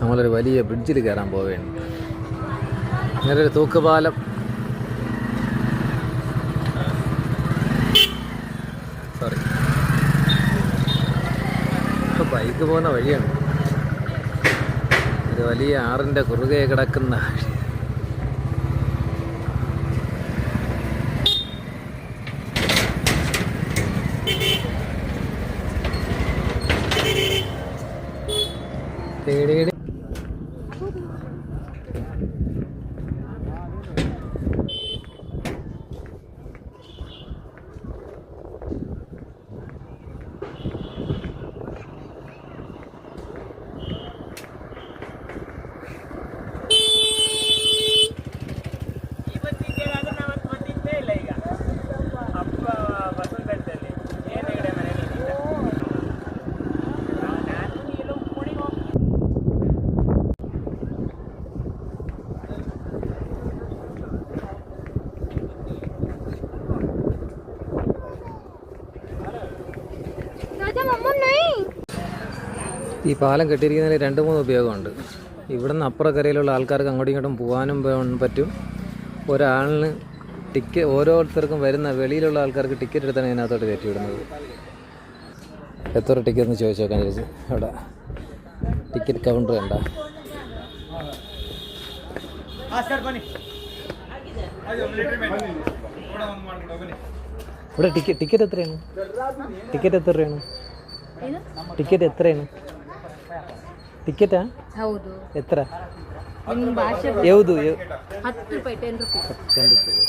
നമ്മളൊരു വലിയ ബ്രിഡ്ജിൽ കയറാൻ പോവുകയാണ്. ഇങ്ങനൊരു തൂക്കുപാലം. സോറി, ബൈക്ക് പോകുന്ന വഴിയാണ്. ഒരു വലിയ ആറിൻ്റെ കുറുകെ കിടക്കുന്ന ഈ പാലം കെട്ടിയിരിക്കുന്നതിൽ 2-3 ഉപയോഗമുണ്ട്. ഇവിടുന്ന് അപ്പുറക്കരയിലുള്ള ആൾക്കാർക്ക് അങ്ങോട്ടും ഇങ്ങോട്ടും പോകാനും പറ്റും. ഒരാളിന് ഓരോരുത്തർക്കും വരുന്ന വെളിയിലുള്ള ആൾക്കാർക്ക് ടിക്കറ്റ് എടുത്താണ് ഇതിനകത്തോട്ട് കയറ്റി വിടുന്നത്. എത്ര ടിക്കറ്റ് എന്ന് ചോദിച്ചു നോക്കാൻ ചോദിച്ചു. അവിടെ ടിക്കറ്റ് കൗണ്ടർ കണ്ട. ഇവിടെ ടിക്കറ്റ് എത്രയാണ്? ಟಿಕೆಟ್ ಎത്ര ರೂಪಾಯಿ? ಟಿಕೆಟ್ ಎತ್ರಏನು? ಟಿಕೆಟಾ? ಹೌದು. ಎತ್ತರ? ನಿಮ್ಮ ಭಾಷೆ ಯಾವುದು? 10 ರೂಪಾಯಿ 10 ರೂಪಾಯಿ.